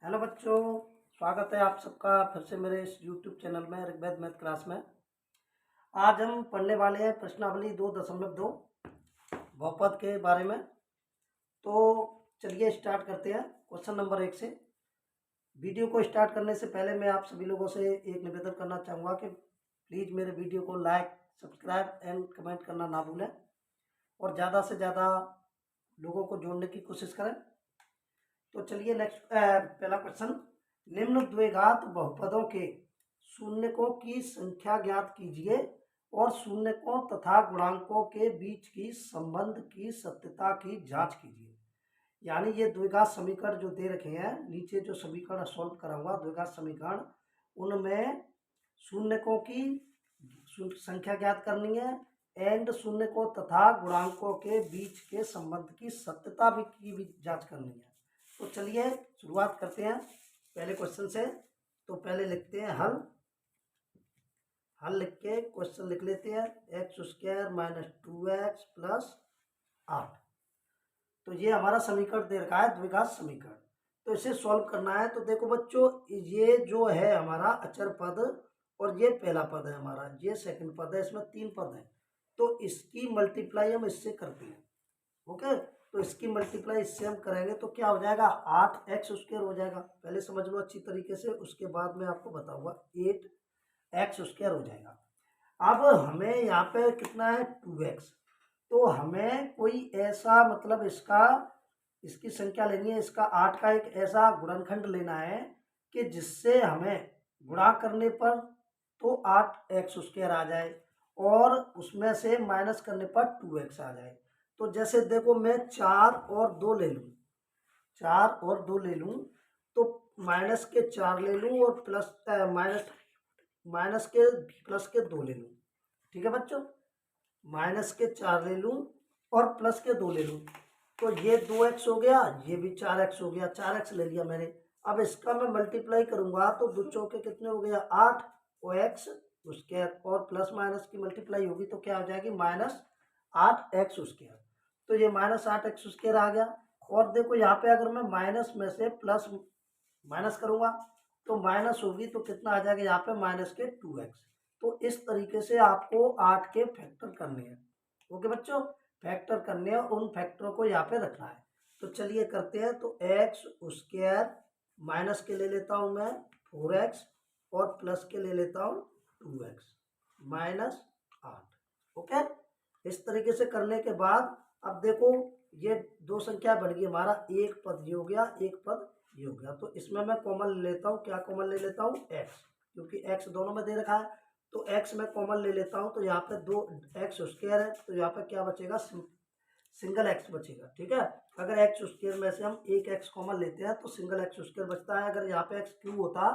Hello बच्चों, स्वागत है आप सबका फिर से मेरे इस यूट्यूब चैनल में ऋग्वेद मैथ क्लास में। आज हम पढ़ने वाले हैं प्रश्नावली 2.2 बहुपद के बारे में। तो चलिए स्टार्ट करते हैं क्वेश्चन नंबर 1 से। वीडियो को स्टार्ट करने से पहले मैं आप सभी लोगों से एक निवेदन करना चाहूँगा कि प्लीज़ मेरे वीडियो को लाइक, सब्सक्राइब एंड कमेंट करना ना भूलें और ज़्यादा से ज़्यादा लोगों को जोड़ने की कोशिश करें। तो चलिए नेक्स्ट पहला क्वेश्चन, निम्न द्विघात बहुपदों के शून्यकों की संख्या ज्ञात कीजिए और शून्यकों तथा गुणांकों के बीच की संबंध की सत्यता की जांच कीजिए। यानी ये द्विघात समीकरण जो दे रखे हैं, नीचे जो समीकरण सॉल्व कराऊंगा द्विघात समीकरण, उनमें शून्यकों की संख्या ज्ञात करनी है एंड शून्यकों तथा गुणांकों के बीच के संबंध की सत्यता की भी जांच करनी है। तो चलिए शुरुआत करते हैं पहले क्वेश्चन से। तो पहले लिखते हैं हल लिख के क्वेश्चन लिख लेते हैं, x² - 2x + 8। तो ये हमारा समीकरण दे रखा है द्विघात समीकरण। तो इसे सॉल्व करना है। तो देखो बच्चों, ये जो है हमारा अचर पद और ये पहला पद है हमारा, ये सेकंड पद है, इसमें 3 पद है। तो इसकी मल्टीप्लाई हम इससे करते हैं। ओके, तो इसकी मल्टीप्लाई इससे हम करेंगे तो क्या हो जाएगा, 8x² हो जाएगा। पहले समझ लो अच्छी तरीके से, उसके बाद मैं आपको बताऊंगा। 8x² हो जाएगा। अब हमें यहाँ पे कितना है, 2x। तो हमें कोई ऐसा मतलब इसकी संख्या लेनी है, इसका 8 का एक ऐसा गुणनखंड लेना है कि जिससे हमें गुणा करने पर तो 8x² आ जाए और उसमें से माइनस करने पर 2x आ जाए। तो जैसे देखो, मैं 4 और 2 ले लूँ, 4 और 2 ले लूँ, तो माइनस के 4 ले लूँ और माइनस के प्लस के 2 ले लूँ। ठीक है बच्चों, माइनस के 4 ले लूँ और प्लस के 2 ले लूँ। तो ये 2x हो गया, ये भी 4x हो गया, 4x ले लिया मैंने। अब इसका मैं मल्टीप्लाई करूंगा तो 2 चौके कितने हो गया, 8 और x² और प्लस माइनस की मल्टीप्लाई होगी तो क्या हो जाएगी, -8x²। तो ये -8x² आ गया। और देखो यहाँ पे अगर मैं माइनस में से प्लस माइनस करूंगा तो माइनस होगी तो कितना आ जाएगा यहाँ पे, -2x। तो इस तरीके से आपको 8 के फैक्टर करने हैं। ओके बच्चों, फैक्टर करने हैं और उन फैक्टरों को यहाँ पे रखना है। तो चलिए करते हैं। तो x² माइनस के ले लेता हूँ मैं 4x और प्लस के ले लेता हूँ 2x -8। ओके, इस तरीके से करने के बाद अब देखो, ये दो संख्या बन गई हमारा, एक पद ये हो गया, एक पद ये हो गया। तो इसमें मैं कॉमन ले लेता हूँ, क्या कॉमन ले लेता हूँ, x, क्योंकि x दोनों में दे रखा है। तो x में कॉमन ले लेता हूँ, तो यहाँ पे 2x² है, तो यहाँ पे क्या बचेगा, सिंगल x बचेगा। ठीक है, अगर x² में से हम एक x कॉमन लेते हैं तो सिंगल x² बचता है। अगर यहाँ पे x³ होता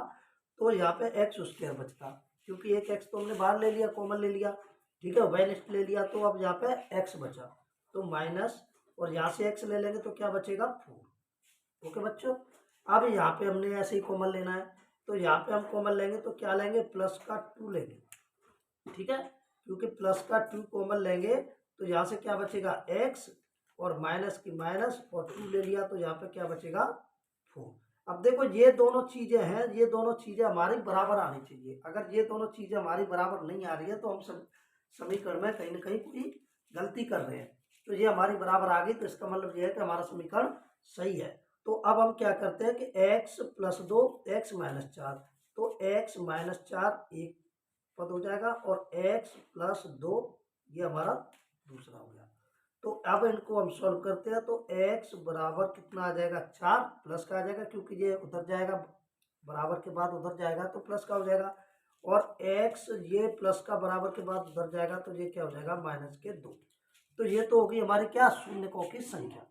तो यहाँ पे x² बचता, क्योंकि एक x तो हमने बाहर ले लिया, कॉमन ले लिया। ठीक है, वह नेक्स्ट ले लिया, तो अब यहाँ पे x बचा, तो माइनस, और यहाँ से x ले लेंगे तो क्या बचेगा, 4। ओके बच्चों, अब यहाँ पे हमने ऐसे ही कॉमन लेना है। तो यहाँ पे हम कॉमन लेंगे तो क्या लेंगे, प्लस का 2 लेंगे। ठीक है, क्योंकि प्लस का 2 कॉमन लेंगे तो यहाँ से क्या बचेगा, x और माइनस की माइनस और 2 ले लिया तो यहाँ पे क्या बचेगा, 4। अब देखो, ये दोनों चीजें हैं, ये दोनों चीजें हमारी बराबर आनी चाहिए। अगर ये दोनों चीजें हमारी बराबर नहीं आ रही है तो हम समीकरण में कहीं ना कहीं कोई गलती कर रहे हैं। तो ये हमारी बराबर आ गई, तो इसका मतलब ये है कि हमारा समीकरण सही है। तो अब हम क्या करते हैं कि x + 2 x - 4, तो x - 4 एक पद हो जाएगा और x + 2 ये हमारा दूसरा हो गया। तो अब इनको हम सॉल्व करते हैं। तो x बराबर कितना आ जाएगा, 4, प्लस का आ जाएगा क्योंकि ये उधर जाएगा, बराबर के बाद उधर जाएगा तो प्लस का हो जाएगा। और x ये प्लस का बराबर के बाद उधर जाएगा तो ये क्या हो जाएगा, -2। तो ये तो होगी हमारी क्या, शून्यकों की संख्या।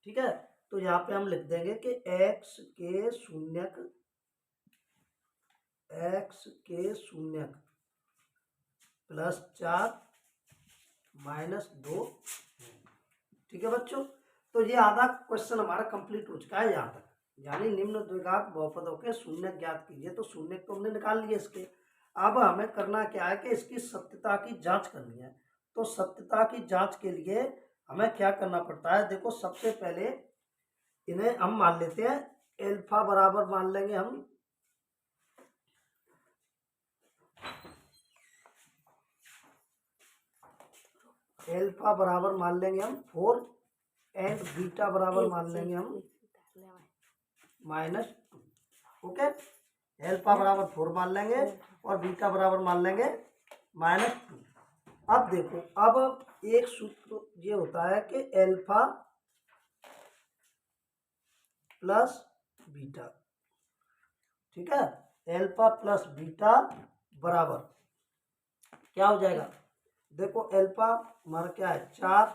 ठीक है, तो यहाँ पे हम लिख देंगे कि x के शून्यक +4 -2। ठीक है बच्चों, तो ये आधा क्वेश्चन हमारा कंप्लीट हो चुका है यहाँ तक। यानी निम्न द्विघात बहुपदों के शून्यक ज्ञात कीजिए। तो शून्यक तो हमने निकाल लिए इसके। अब हमें करना क्या है कि इसकी सत्यता की जांच करनी है। तो सत्यता की जांच के लिए हमें क्या करना पड़ता है, देखो सबसे पहले इन्हें हम मान लेते हैं एल्फा बराबर मान लेंगे हम एल्फा बराबर मान लेंगे हम 4 एंड बीटा बराबर मान लेंगे हम -2। ओके, एल्फा बराबर 4 मान लेंगे और बीटा बराबर मान लेंगे -2। अब देखो, अब एक सूत्र ये होता है कि एल्फा प्लस बीटा, ठीक है, एल्फा प्लस बीटा बराबर क्या हो जाएगा। देखो एल्फा हमारा क्या है 4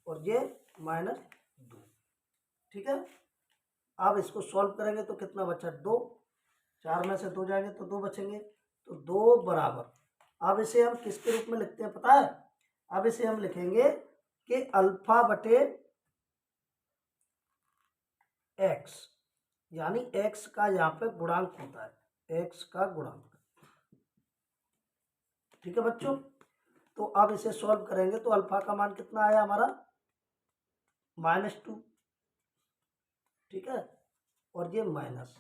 और ये -2, ठीक है। अब इसको सॉल्व करेंगे तो कितना बचा 2, 4 में से 2 जाएंगे तो 2 बचेंगे, तो 2 बराबर। अब इसे हम किसके रूप में लिखते हैं पता है, अब इसे हम लिखेंगे कि अल्फा बटे एक्स, यानी एक्स का यहाँ पे गुणांक होता है, एक्स का गुणांक, ठीक है बच्चों। तो अब इसे सॉल्व करेंगे तो अल्फा का मान कितना आया हमारा -2, ठीक है, और ये माइनस,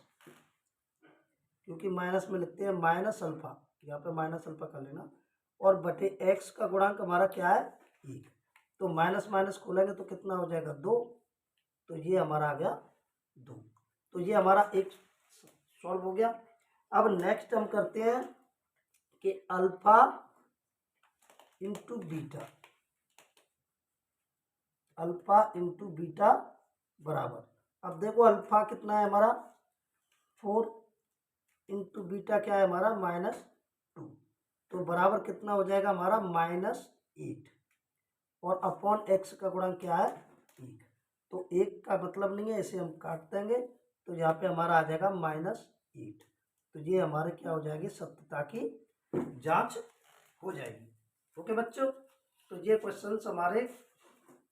क्योंकि माइनस में लिखते हैं माइनस अल्फा, यहाँ पे माइनस अल्फा कर लेना, और बटे एक्स का गुणांक हमारा क्या है 1, तो माइनस माइनस खोलेंगे तो कितना हो जाएगा 2, तो ये हमारा आ गया 2, तो ये हमारा एक सॉल्व हो गया। अब नेक्स्ट हम करते हैं कि alpha into beta, alpha into beta बराबर, अब देखो अल्फा कितना है हमारा 4 इंटू बीटा क्या है हमारा -2, तो बराबर कितना हो जाएगा हमारा -8, और अपॉन एक्स का गुणांक क्या है 1, तो 1 का मतलब नहीं है, इसे हम काट देंगे तो यहाँ पे हमारा आ जाएगा -8, तो ये हमारे क्या हो जाएगी सत्यता की जांच हो जाएगी। ओके बच्चों, तो ये क्वेश्चंस हमारे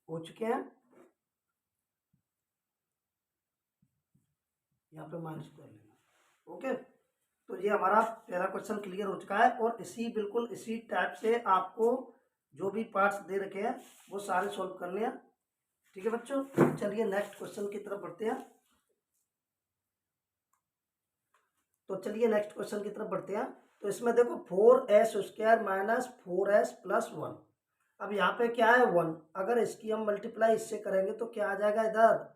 हो चुके हैं, यहाँ पे माइनस कर लेना। ओके, तो ये हमारा पहला क्वेश्चन क्लियर हो चुका है, और इसी बिल्कुल इसी टाइप से आपको जो भी पार्ट्स दे रखे हैं वो सारे सॉल्व करने हैं, ठीक है बच्चों। चलिए नेक्स्ट क्वेश्चन की तरफ बढ़ते हैं, तो चलिए नेक्स्ट क्वेश्चन की तरफ बढ़ते हैं। तो इसमें देखो 4s² माइनस 4s प्लस 1, अब यहाँ पे क्या है 1, अगर इसकी हम मल्टीप्लाई इससे करेंगे तो क्या आ जाएगा इधर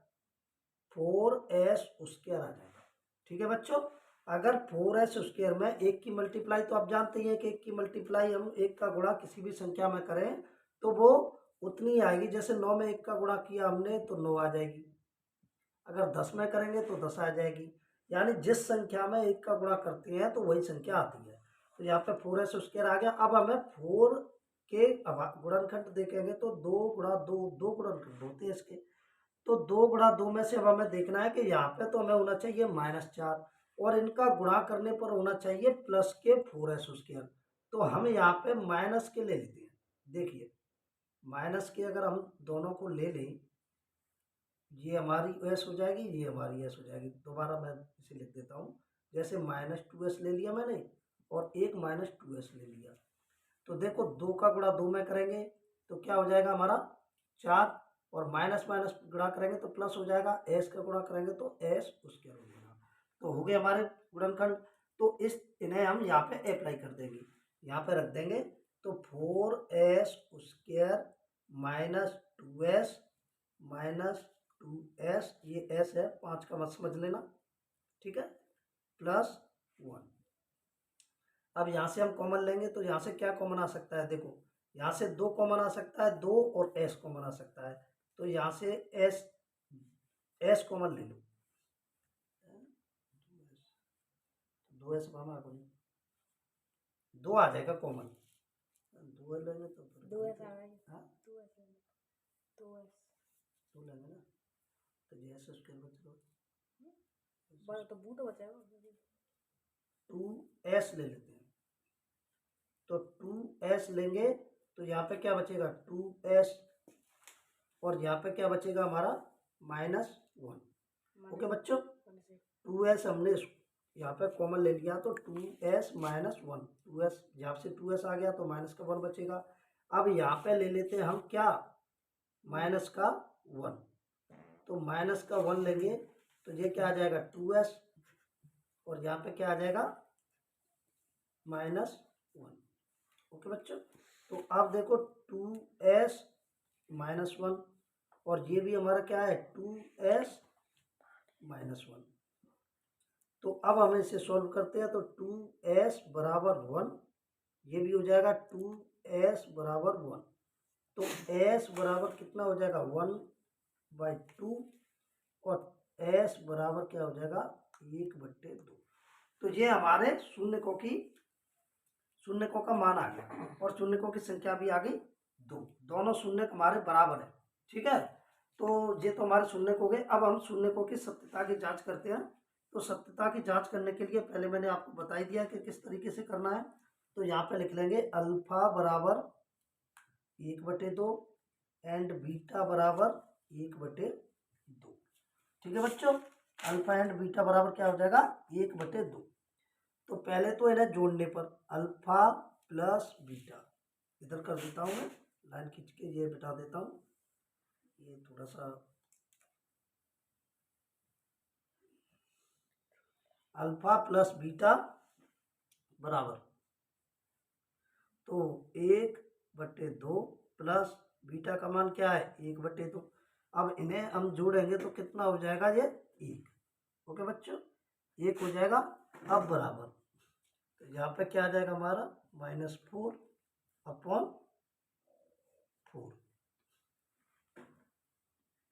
4s² आ जाएगा, ठीक है बच्चों। अगर 4s² में 1 की मल्टीप्लाई, तो आप जानते ही हैं कि 1 की मल्टीप्लाई हम 1 का गुणा किसी भी संख्या में करें तो वो उतनी आएगी, जैसे 9 में 1 का गुणा किया हमने तो 9 आ जाएगी, अगर 10 में करेंगे तो 10 आ जाएगी, यानी जिस संख्या में 1 का गुणा करते हैं तो वही संख्या आती है। तो यहाँ पे 4s² आ गया। अब हमें 4 के गुणनखंड देखेंगे तो 2 गुणा 2, 2 गुणनखंड होते हैं इसके, तो 2 गुणा 2 में से अब हमें देखना है कि यहाँ पे तो हमें होना चाहिए -4, और इनका गुणा करने पर होना चाहिए प्लस के 4s², तो हम यहाँ पे माइनस के ले लेते हैं। देखिए माइनस के अगर हम दोनों को ले लें, ये हमारी s हो जाएगी, ये हमारी s हो जाएगी, दोबारा मैं इसे लिख देता हूँ, जैसे -2s ले लिया मैंने और एक -2s ले लिया, तो देखो 2 का गुणा 2 में करेंगे तो क्या हो जाएगा हमारा 4, और माइनस माइनस गुणा करेंगे तो प्लस हो जाएगा, एस का गुणा करेंगे तो एस उसके हो जाएगा, तो हो गए हमारे गुणनखंड। तो इस इन्हें हम यहाँ पे अप्लाई कर देंगे, यहाँ पे रख देंगे, तो 4s² minus 2s minus 2s, ये s है 5 का मत समझ लेना, ठीक है, प्लस 1। अब यहाँ से हम कॉमन लेंगे तो यहाँ से क्या कॉमन आ सकता है, देखो यहाँ से 2 कॉमन आ सकता है, 2 और s कॉमन आ सकता है, तो यहाँ से s कॉमन ले लो, 2s मामा को नहीं, 2 आ जाएगा कॉमन, 2 लेंगे तो 2s आ गया, हाँ 2s 2 लेंगे ना, तो ये s² बच लो, बड़ा तो बूट बचाएगा, 2s ले लेते हैं, तो 2s लेंगे तो यहाँ पे क्या बचेगा 2s, और यहाँ पे क्या बचेगा हमारा -1। ओके बच्चों, 2s हमने यहाँ पे कॉमन ले लिया, तो 2s -1, 2s यहाँ से 2s आ गया तो माइनस का 1 बचेगा। अब यहाँ पे ले लेते हैं हम क्या माइनस का 1, तो माइनस का 1 लेंगे तो ये क्या आ जाएगा 2s, और यहाँ पे क्या आ जाएगा -1। ओके बच्चों, तो अब देखो 2s -1, और ये भी हमारा क्या है 2s -1। तो अब हम इसे सॉल्व करते हैं, तो 2s बराबर 1, ये भी हो जाएगा 2s बराबर 1। तो s बराबर कितना हो जाएगा 1/2, और s बराबर क्या हो जाएगा 1/2। तो ये हमारे शून्यकों का मान आ गया, और शून्यकों की संख्या भी आ गई 2, दोनों शून्य हमारे बराबर है। ठीक है, तो ये तो हमारे शून्य हो गए। अब हम शून्यकों की सत्यता की जांच करते हैं। तो सत्यता की जांच करने के लिए पहले मैंने आपको बता ही दिया कि किस तरीके से करना है। तो यहाँ पे लिख लेंगे अल्फा बराबर 1/2 एंड बीटा बराबर 1/2। ठीक है बच्चों, अल्फा एंड बीटा बराबर क्या हो जाएगा 1/2। तो पहले तो इन्हें जोड़ने पर अल्फा प्लस बीटा, इधर कर देता हूँ मैं, लाइन खींच के ये बिठा देता हूँ, ये थोड़ा सा अल्फा प्लस बीटा बराबर, तो 1/2 प्लस बीटा का मान क्या है 1/2। अब इन्हें हम जोड़ेंगे तो कितना हो जाएगा ये 1। ओके बच्चों, 1 हो जाएगा। अब बराबर, तो यहाँ पे क्या आ जाएगा हमारा -4/4।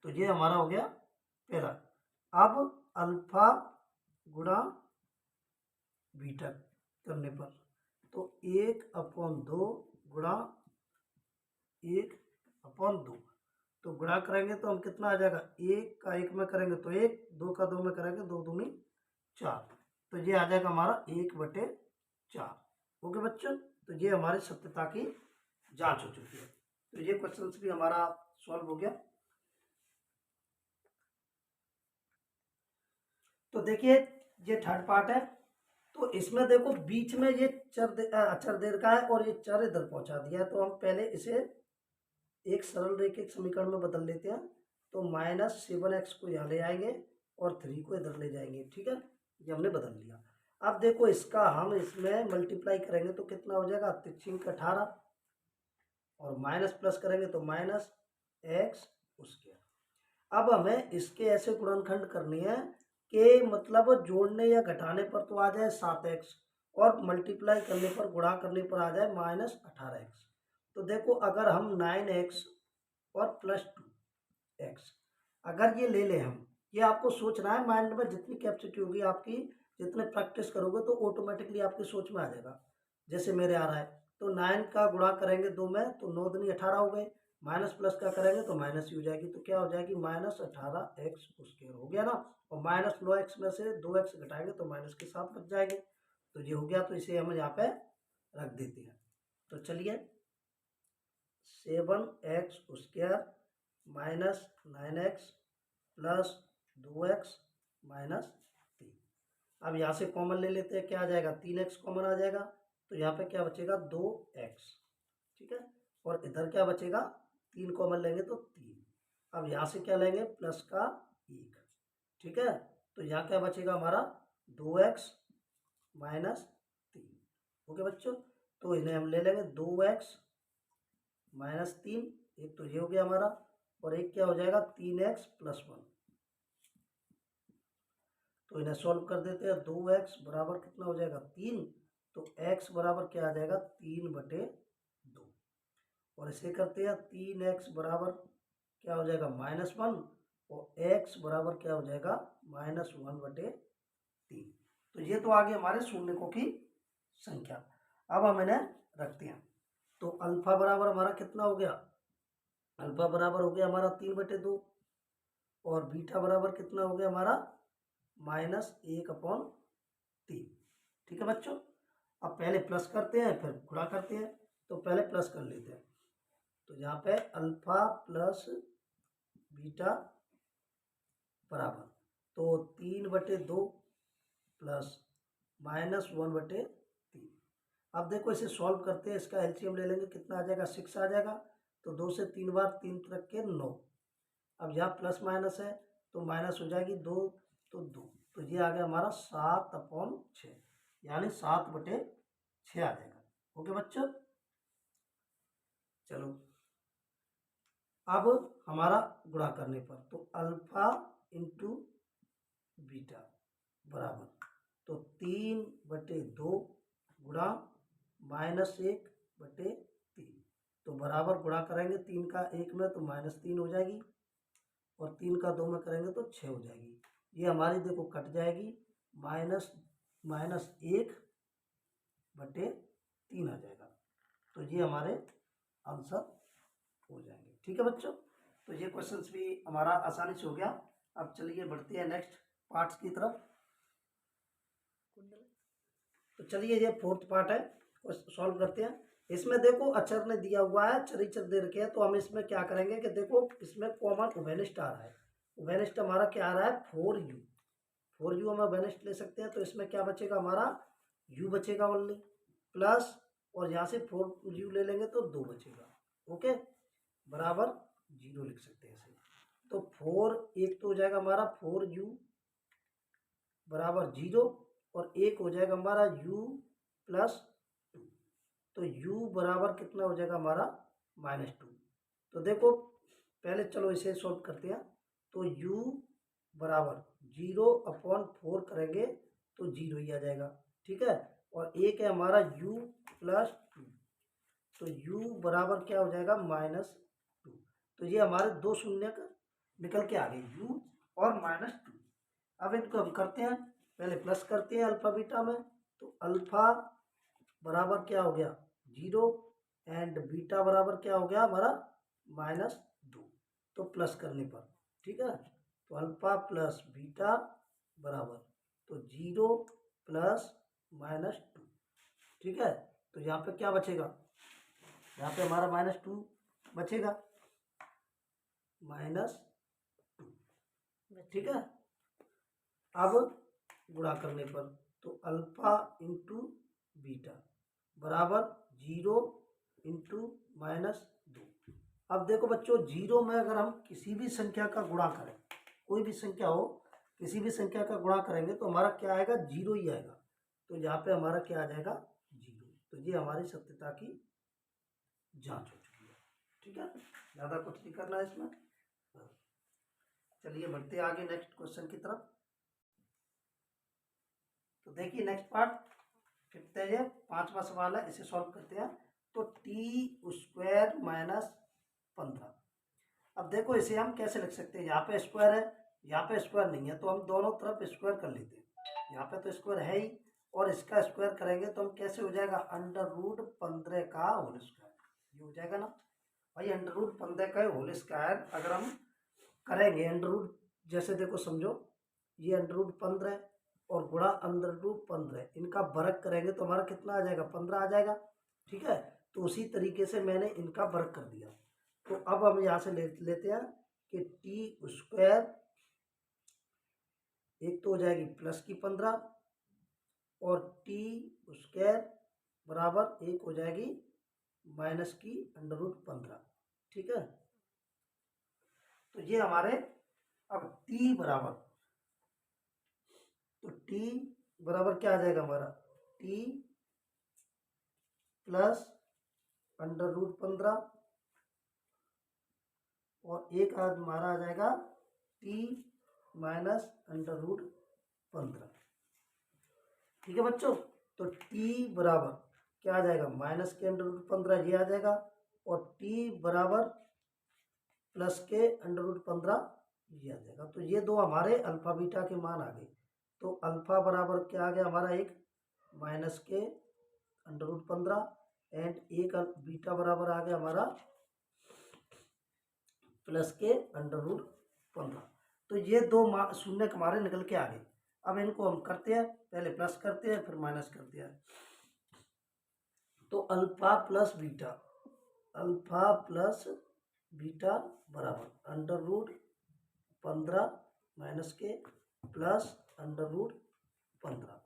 तो ये हमारा हो गया पहला। अब अल्फा गुणा बीटा करने पर, तो 1/2 गुणा 1/2, तो गुणा करेंगे तो हम कितना आ जाएगा 1 का 1 में करेंगे तो 1, 2 का 2 में करेंगे 2 दूनी 4, तो ये आ जाएगा हमारा 1/4। ओके बच्चों, तो ये हमारी सत्यता की जांच हो चुकी है। तो ये क्वेश्चन भी हमारा सॉल्व हो गया। तो देखिए ये थर्ड पार्ट है। तो इसमें देखो बीच में ये चर दे रखा है, और ये चर इधर पहुंचा दिया है। तो हम पहले इसे एक सरल रेखिक समीकरण में बदल लेते हैं। तो -7x को यहाँ ले आएंगे और 3 को इधर ले जाएंगे। ठीक है, ये हमने बदल लिया। अब देखो इसका हम इसमें मल्टीप्लाई करेंगे तो कितना हो जाएगा 3×18, और माइनस प्लस करेंगे तो -x उसके। अब हमें इसके ऐसे गुणनखंड करनी है कि मतलब जोड़ने या घटाने पर तो आ जाए 7x, और मल्टीप्लाई करने पर गुणा करने पर आ जाए -18x। तो देखो अगर हम 9x और +2x अगर ये ले लें हम, ये आपको सोचना है माइंड में, जितनी कैपेसिटी होगी आपकी, जितने प्रैक्टिस करोगे तो ऑटोमेटिकली आपकी सोच में आ जाएगा। जैसे मेरे आ रहा है, तो 9 का गुणा करेंगे 2 में तो 9 दूनी 18 हो गए, माइनस प्लस का करेंगे तो माइनस ही हो जाएगी, तो क्या हो जाएगी -18x स्क्वायर हो गया ना। और -9x में से 2x घटाएंगे तो माइनस के साथ बच जाएंगे। तो ये हो गया, तो इसे हम यहाँ पे रख देते हैं। तो चलिए 7x square -9x plus 2x -3। अब यहाँ से कॉमन ले लेते हैं, क्या आ जाएगा 3x कॉमन आ जाएगा, तो यहाँ पे क्या बचेगा 2x। ठीक है, और इधर क्या बचेगा 3 कॉमन लेंगे तो 3। अब यहाँ से क्या लेंगे प्लस का 1। ठीक है, तो यहाँ क्या बचेगा हमारा 2x -3। ओके बच्चों, तो इन्हें हम ले लेंगे 2x -3, एक तो ये हो गया हमारा, और एक क्या हो जाएगा 3x + 1। तो इन्हें सॉल्व कर देते हैं। 2x बराबर कितना हो जाएगा 3, तो x बराबर क्या आ जाएगा 3/2, और इसे करते हैं 3x बराबर क्या हो जाएगा -1, और x बराबर क्या हो जाएगा -1/3। तो ये तो आगे हमारे शून्यकों की संख्या। अब हम इन्हें रखते हैं। तो अल्फा बराबर हमारा कितना हो गया, अल्फा बराबर हो गया हमारा 3/2, और बीटा बराबर कितना हो गया हमारा -1/3। ठीक है बच्चों, अब पहले प्लस करते हैं फिर गुणा करते हैं। तो पहले प्लस कर लेते हैं। तो यहाँ पे अल्फा प्लस बीटा बराबर, तो 3/2 प्लस -1/3। अब देखो इसे सॉल्व करते हैं, इसका एलसीएम ले लेंगे, कितना आ जाएगा 6 आ जाएगा। तो 2 से 3 बार 3 रख के 9। अब यहाँ प्लस माइनस है तो माइनस हो जाएगी, 2 तो 2, तो ये आ गया हमारा 7/6, यानी 7/6 आ जाएगा। ओके बच्चों, चलो अब हमारा गुणा करने पर तो अल्फा इंटू बीटा बराबर, तो 3/2 गुणा -1/3, तो बराबर गुणा करेंगे 3 का 1 में तो -3 हो जाएगी, और 3 का 2 में करेंगे तो 6 हो जाएगी। ये हमारी देखो कट जाएगी, -1/3 आ जाएगा। तो ये हमारे आंसर हो जाएंगे। ठीक है बच्चों, तो ये क्वेश्चंस भी हमारा आसानी से हो गया। अब चलिए बढ़ते हैं नेक्स्ट पार्ट्स की तरफ। कुंडल तो चलिए ये 4th पार्ट है, सॉल्व करते हैं। इसमें देखो अचर ने दिया हुआ है, चर दे रखे हैं, तो हम इसमें क्या करेंगे कि देखो इसमें कॉमन उभयनिष्ठ आ रहा है। उभयनिष्ठ हमारा क्या आ रहा है 4u, 4u हम उभयनिष्ठ ले सकते हैं। तो इसमें क्या बचेगा हमारा u बचेगा ओनली, प्लस और यहाँ से 4u ले लेंगे तो 2 बचेगा। ओके, बराबर 0 लिख सकते हैं इसे। तो 4 एक तो हो जाएगा हमारा 4u बराबर 0, और एक हो जाएगा हमारा u प्लस 2, तो u बराबर कितना हो जाएगा हमारा -2। तो देखो पहले चलो इसे सॉल्व करते हैं। तो u बराबर 0/4 करेंगे तो 0 ही आ जाएगा। ठीक है, और एक है हमारा u प्लस 2, तो u बराबर क्या हो जाएगा -2। तो ये हमारे दो शून्य निकल के आ गए, u और -2। अब इनको हम करते हैं, पहले प्लस करते हैं अल्फा बीटा में। तो अल्फा बराबर क्या हो गया 0, एंड बीटा बराबर क्या हो गया हमारा -2, तो प्लस करने पर। ठीक है, तो अल्फा प्लस बीटा बराबर तो 0 प्लस -2। ठीक है, तो यहाँ पे क्या बचेगा, यहाँ पे हमारा -2 बचेगा, -2। ठीक है, अब गुणा करने पर तो अल्फा इंटू बीटा बराबर 0 इंटू -2। अब देखो बच्चों 0 में अगर हम किसी भी संख्या का गुणा करें, कोई भी संख्या हो, किसी भी संख्या का गुणा करेंगे तो हमारा क्या आएगा 0 ही आएगा। तो यहाँ पे हमारा क्या आ जाएगा 0। तो ये हमारी सत्यता की जांच हो चुकी है। ठीक है, ज़्यादा कुछ नहीं करना है इसमें। चलिए बढ़ते आगे नेक्स्ट क्वेश्चन की तरफ। तो देखिए नेक्स्ट पार्ट 5th है, ये 5वां सवाल है, इसे सॉल्व करते हैं। तो t² -15। अब देखो इसे हम कैसे लिख सकते हैं, यहाँ पे स्क्वायर है, यहाँ पे स्क्वायर नहीं है, तो हम दोनों तरफ स्क्वायर कर लेते हैं। यहाँ पे तो स्क्वायर है ही, और इसका स्क्वायर करेंगे तो हम कैसे हो जाएगा √15 का होल स्क्वायर, ये हो जाएगा ना भाई। √15 का होल स्क्वायर अगर हम करेंगे, अंडर जैसे देखो समझो ये √15 और गुणा √15, इनका वर्ग करेंगे तो हमारा कितना आ जाएगा 15 आ जाएगा। ठीक है, तो उसी तरीके से मैंने इनका वर्ग कर दिया। तो अब हम यहाँ से लेते हैं कि t², एक तो हो जाएगी प्लस की 15, और t² बराबर एक हो जाएगी माइनस की √15। ठीक है, तो ये हमारे अब t बराबर, तो t बराबर क्या आ जाएगा हमारा t प्लस √15, और एक हमारा आ जाएगा t माइनस √15। ठीक है बच्चों, तो t बराबर क्या आ जाएगा माइनस के √15 ये आ जाएगा, और t बराबर प्लस के √15 ये आ जाएगा। तो ये दो हमारे अल्फा बीटा के मान आ गए। तो अल्फा बराबर क्या आ गया हमारा एक माइनस के √15, एंड एक बीटा बराबर आ गया हमारा प्लस के √15। तो ये दो शून्य हमारे निकल के आ गए। अब इनको हम करते हैं, पहले प्लस करते हैं फिर माइनस करते हैं। तो alpha plus beta, alpha plus beta बराबर √15 माइनस के प्लस √15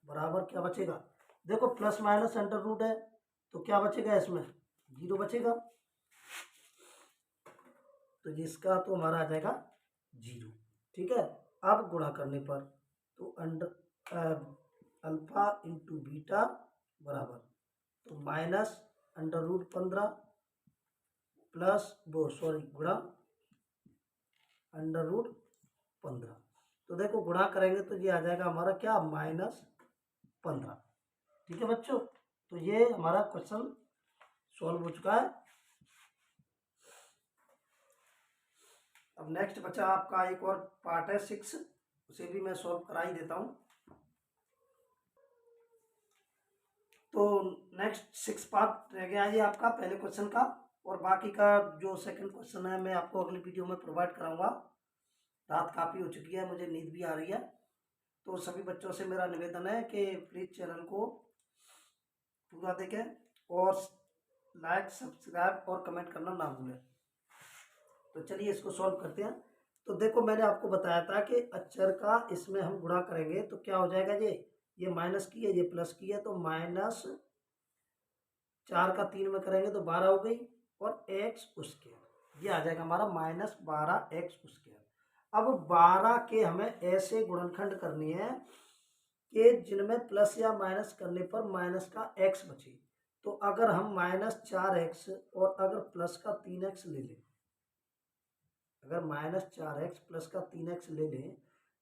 बराबर क्या बचेगा, देखो प्लस माइनस √ है, तो क्या बचेगा इसमें 0 बचेगा। तो जिसका तो हमारा आ जाएगा 0। ठीक है, अब गुणा करने पर तो अल्फा इंटू बीटा बराबर तो माइनस √15 प्लस गुणा √15। तो देखो गुणा करेंगे तो ये आ जाएगा हमारा क्या -15। ठीक है बच्चों, तो ये हमारा क्वेश्चन सॉल्व हो चुका है। अब नेक्स्ट बचा आपका एक और पार्ट है 6, उसे भी मैं सॉल्व करा ही देता हूँ। तो नेक्स्ट 6 पार्ट रह गया ये आपका पहले क्वेश्चन का, और बाकी का जो सेकंड क्वेश्चन है मैं आपको अगली वीडियो में प्रोवाइड कराऊंगा। रात काफ़ी हो चुकी है, मुझे नींद भी आ रही है, तो सभी बच्चों से मेरा निवेदन है कि प्लीज़ चैनल को पूरा देखें और लाइक सब्सक्राइब और कमेंट करना ना भूलें। तो चलिए इसको सॉल्व करते हैं। तो देखो मैंने आपको बताया था कि अक्षर का इसमें हम गुणा करेंगे तो क्या हो जाएगा, ये माइनस की है, ये प्लस की है, तो -4 का 3 में करेंगे तो 12 हो गई, और x उसके ये आ जाएगा हमारा -12x²। अब 12 के हमें ऐसे गुणनखंड करनी है कि जिनमें प्लस या माइनस करने पर माइनस का x बचे। तो अगर हम -4x और अगर प्लस का 3x ले लें, अगर -4x प्लस का 3x ले लें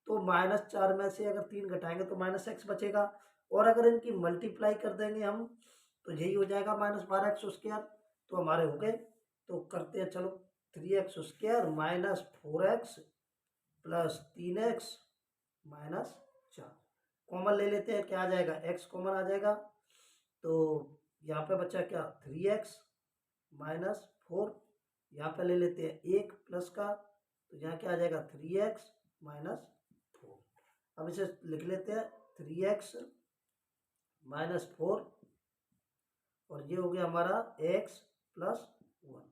तो -4 में से अगर 3 घटाएंगे तो -x बचेगा, और अगर इनकी मल्टीप्लाई कर देंगे हम तो यही हो जाएगा -12x²। तो हमारे हो गए। तो करते हैं चलो, 3x² -4x plus 3x -4 common ले लेते हैं। क्या आ जाएगा, x कॉमन आ जाएगा, तो यहाँ पे बचा क्या 3x -4, यहाँ पे ले लेते हैं 1 प्लस का, तो यहाँ क्या आ जाएगा 3x -4। अब इसे लिख लेते हैं 3x -4, और ये हो गया हमारा x + 1।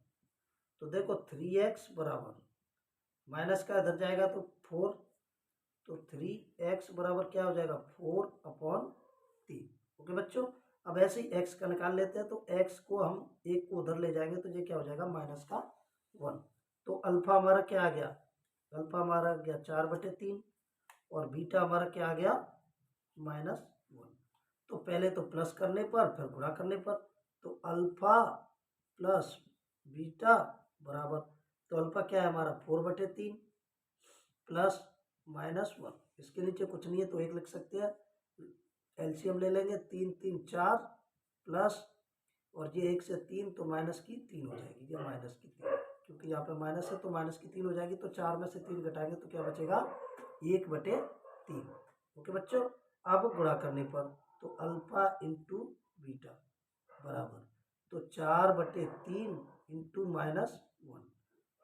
तो देखो 3x बराबर माइनस का इधर जाएगा तो 4, तो 3x बराबर क्या हो जाएगा 4/3। ओके बच्चों, अब ऐसे ही x का निकाल लेते हैं, तो x को हम 1 को उधर ले जाएंगे तो ये क्या हो जाएगा -1। तो अल्फा हमारा क्या आ गया, अल्फा हमारा आ गया 4/3, और बीटा हमारा क्या आ गया -1। तो पहले तो प्लस करने पर फिर गुणा करने पर, तो अल्फा प्लस बीटा बराबर, तो अल्फा क्या है हमारा 4/3 प्लस -1। इसके नीचे कुछ नहीं है तो 1 लिख सकते हैं, एलसीएम ले लेंगे, 3 3 4 प्लस, और ये 1 से 3 तो माइनस की 3 हो जाएगी, ये माइनस की 3, क्योंकि यहाँ पे माइनस है तो माइनस की 3 हो जाएगी। तो 4 में से 3 घटाएंगे तो क्या बचेगा 1/3। ओके बच्चों, अब गुणा करने पर तो अल्फा इंटू बीटा बराबर, तो 4/3 इंटू -1,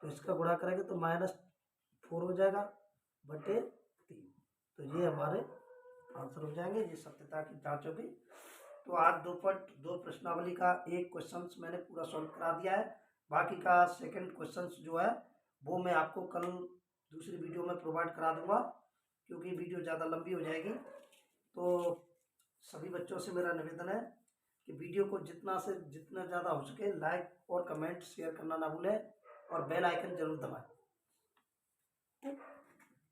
तो इसका गुणा करेंगे तो -4 हो जाएगा /3। तो ये हमारे आंसर हो जाएंगे, ये सत्यता की जांच होगी। तो आज 2 प्रश्नावली का एक क्वेश्चन मैंने पूरा सॉल्व करा दिया है। बाकी का सेकंड क्वेश्चन जो है वो मैं आपको कल दूसरी वीडियो में प्रोवाइड करा दूंगा, क्योंकि वीडियो ज़्यादा लंबी हो जाएगी। तो सभी बच्चों से मेरा निवेदन है कि वीडियो को जितना ज़्यादा हो सके लाइक और कमेंट शेयर करना ना भूलें, और बेल आइकन जरूर दबाएं।